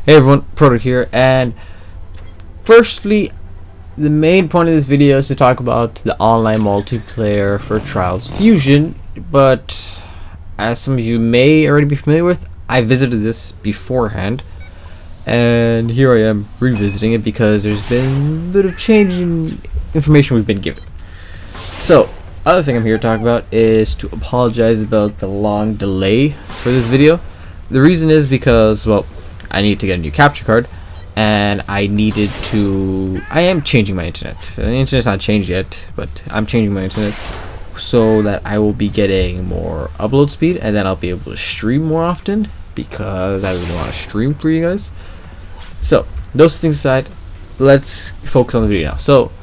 Hey everyone, Product here, and firstly, the main point of this video is to talk about the online multiplayer for Trials Fusion, but as some of you may already be familiar with, I visited this beforehand, and here I am revisiting it because there's been a bit of change in information we've been given. So, other thing I'm here to talk about is to apologize about the long delay for this video. The reason is because, well, I need to get a new capture card, and I am changing my internet. The internet's not changed yet, but I'm changing my internet so that I will be getting more upload speed, and then I'll be able to stream more often because I really want to stream for you guys. So, those things aside, let's focus on the video now. So,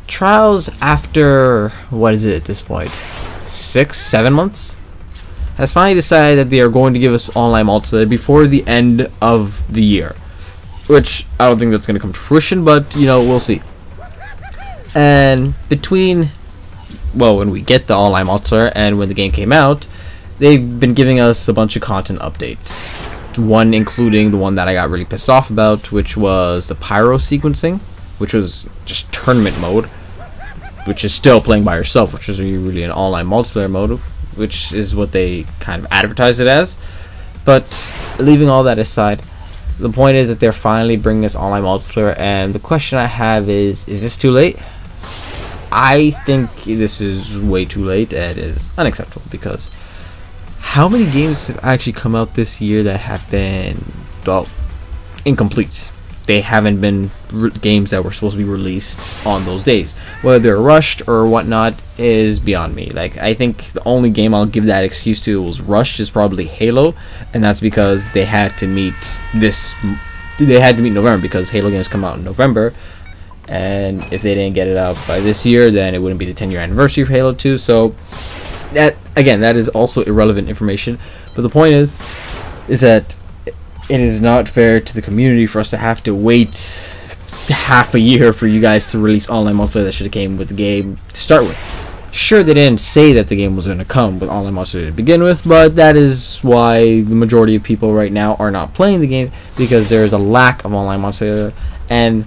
Trials, after, what is it at this point, 6-7 months, has finally decided that they are going to give us online multiplayer before the end of the year, which I don't think that's going to come to fruition, but you know, we'll see. And between, well, when we get the online multiplayer and when the game came out, they've been giving us a bunch of content updates, one including the one that I got really pissed off about, which was the pyro sequencing, which was just tournament mode, which is still playing by yourself, which is really an online multiplayer mode, which is what they kind of advertise it as. But leaving all that aside, the point is that they're finally bringing us online multiplayer, and the question I have is this too late? I think this is way too late, and it is unacceptable, because how many games have actually come out this year that have been, well, incomplete? They haven't been games that were supposed to be released on those days. Whether they're rushed or whatnot is beyond me. Like, I think the only game I'll give that excuse to was rushed is probably Halo, and that's because they had to meet November, because Halo games come out in November, and if they didn't get it out by this year, then it wouldn't be the 10-year anniversary of Halo 2. So that, again, that is also irrelevant information. But the point is that it is not fair to the community for us to have to wait half a year for you guys to release online multiplayer that should have came with the game to start with. Sure, they didn't say that the game was going to come with online multiplayer to begin with, but that is why the majority of people right now are not playing the game, because there is a lack of online multiplayer, and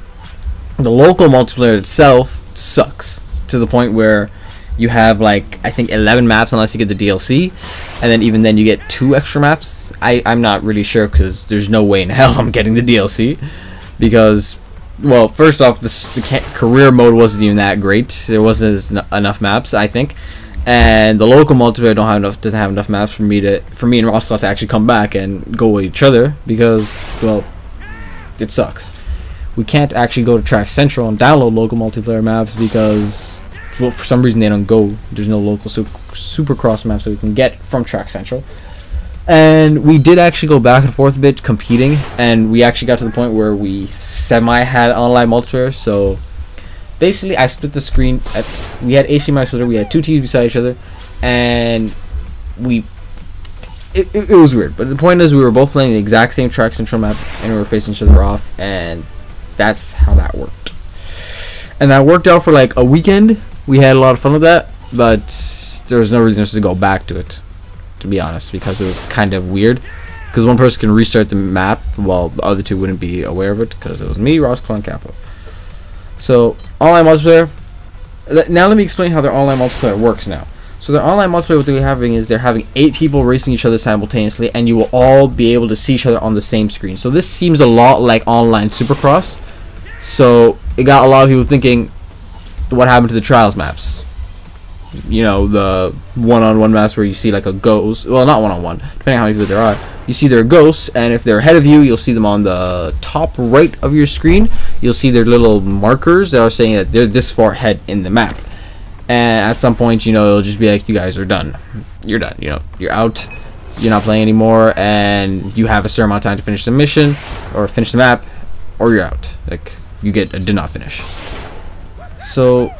the local multiplayer itself sucks to the point where you have, like, I think 11 maps unless you get the DLC, and then even then you get 2 extra maps. I'm not really sure, because there's no way in hell I'm getting the DLC, because, well, first off, the career mode wasn't even that great. There wasn't enough maps, I think, and the local multiplayer doesn't have enough maps for me and Rossclaw to actually come back and go with each other, because, well, it sucks. We can't actually go to Track Central and download local multiplayer maps because, well, for some reason they don't go. There's no local Supercross maps that we can get from Track Central. And we did actually go back and forth a bit competing, and we actually got to the point where we semi had online multiplayer. So basically I split the screen. We had HDMI splitter, we had 2 TVs beside each other, and it was weird. But the point is, we were both playing the exact same Track Central map, and we were facing each other off, and that's how that worked. And that worked out for like a weekend. We had a lot of fun with that, but there was no reason to go back to it, to be honest, because it was kind of weird. Because one person can restart the map while the other 2 wouldn't be aware of it, because it was me, Rossclaw, and Capo. So, online multiplayer. Now let me explain how their online multiplayer works now. So their online multiplayer, what they're having is they're having 8 people racing each other simultaneously, and you will all be able to see each other on the same screen. So this seems a lot like online Supercross. So it got a lot of people thinking, what happened to the Trials maps? You know, the one-on-one maps where you see like a ghost. Well, not one-on-one, depending on how many people there are. You see their ghosts, and if they're ahead of you, you'll see them on the top right of your screen. You'll see their little markers that are saying that they're this far ahead in the map. And at some point, you know, it'll just be like, you guys are done. You're done. You know, you're out. You're not playing anymore, and you have a certain amount of time to finish the mission or finish the map, or you're out. Like, you get a did not finish. So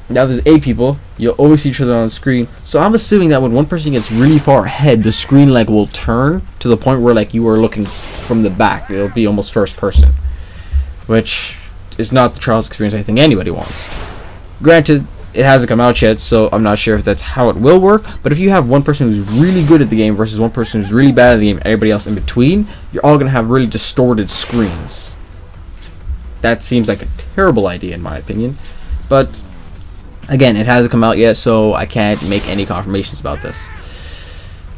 now there's 8 people. You'll always see each other on the screen. So I'm assuming that when one person gets really far ahead, the screen like will turn to the point where like you are looking from the back. It'll be almost first person, which is not the Trials experience I think anybody wants. Granted, it hasn't come out yet, so I'm not sure if that's how it will work. But if you have one person who's really good at the game versus one person who's really bad at the game, and everybody else in between, you're all gonna have really distorted screens. That seems like a terrible idea in my opinion, but again, it hasn't come out yet, so I can't make any confirmations about this.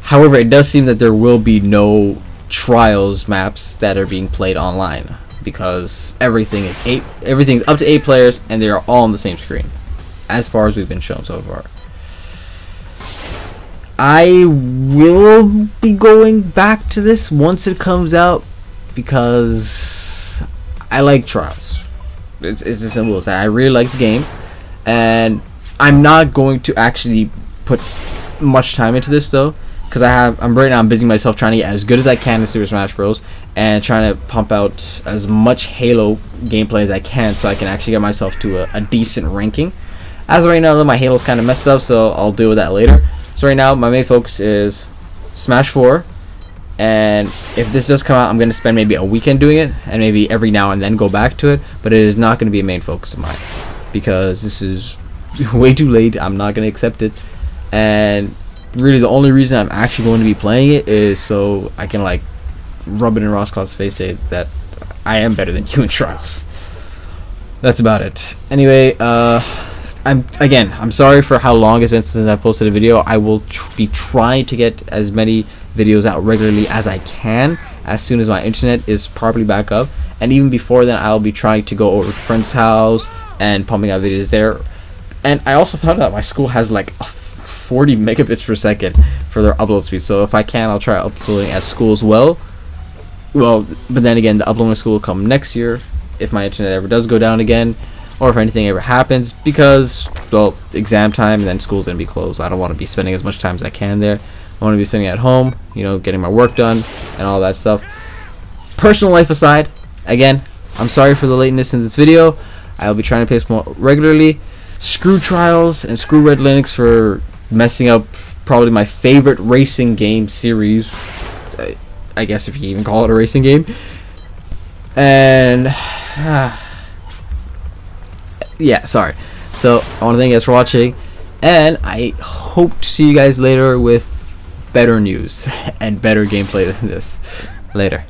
However, it does seem that there will be no trials maps that are being played online, because everything's up to 8 players and they are all on the same screen, as far as we've been shown so far. I will be going back to this once it comes out, because I like Trials. It's as simple as that. I really like the game, and I'm not going to actually put much time into this though, because I'm right now I'm busy myself trying to get as good as I can in Super Smash Bros. And trying to pump out as much Halo gameplay as I can, so I can actually get myself to a decent ranking. As of right now though, my Halo's kind of messed up, so I'll deal with that later. So right now my main focus is Smash 4, and if this does come out, I'm going to spend maybe a weekend doing it, and maybe every now and then go back to it, but it is not going to be a main focus of mine, because this is way too late. I'm not going to accept it, and really the only reason I'm actually going to be playing it is so I can like rub it in Roscloud's face, say that I am better than you in Trials. That's about it. Anyway, I'm sorry for how long it's been since I posted a video. I will be trying to get as many videos out regularly as I can as soon as my internet is properly back up, and even before then I'll be trying to go over to friend's house and pumping out videos there. And I also thought that my school has like a 40 megabits per second for their upload speed, so if I can, I'll try uploading at school as well. But then again, the uploading at school will come next year if my internet ever does go down again, or if anything ever happens, because, well, exam time and then school's gonna be closed. I don't want to be spending as much time as I can there. I want to be sitting at home, you know, getting my work done and all that stuff. Personal life aside, again, I'm sorry for the lateness in this video. I'll be trying to post more regularly. Screw Trials and screw Red Linux for messing up probably my favorite racing game series, I guess, if you even call it a racing game. And yeah, sorry. So I want to thank you guys for watching, and I hope to see you guys later with better news and better gameplay than this. Later.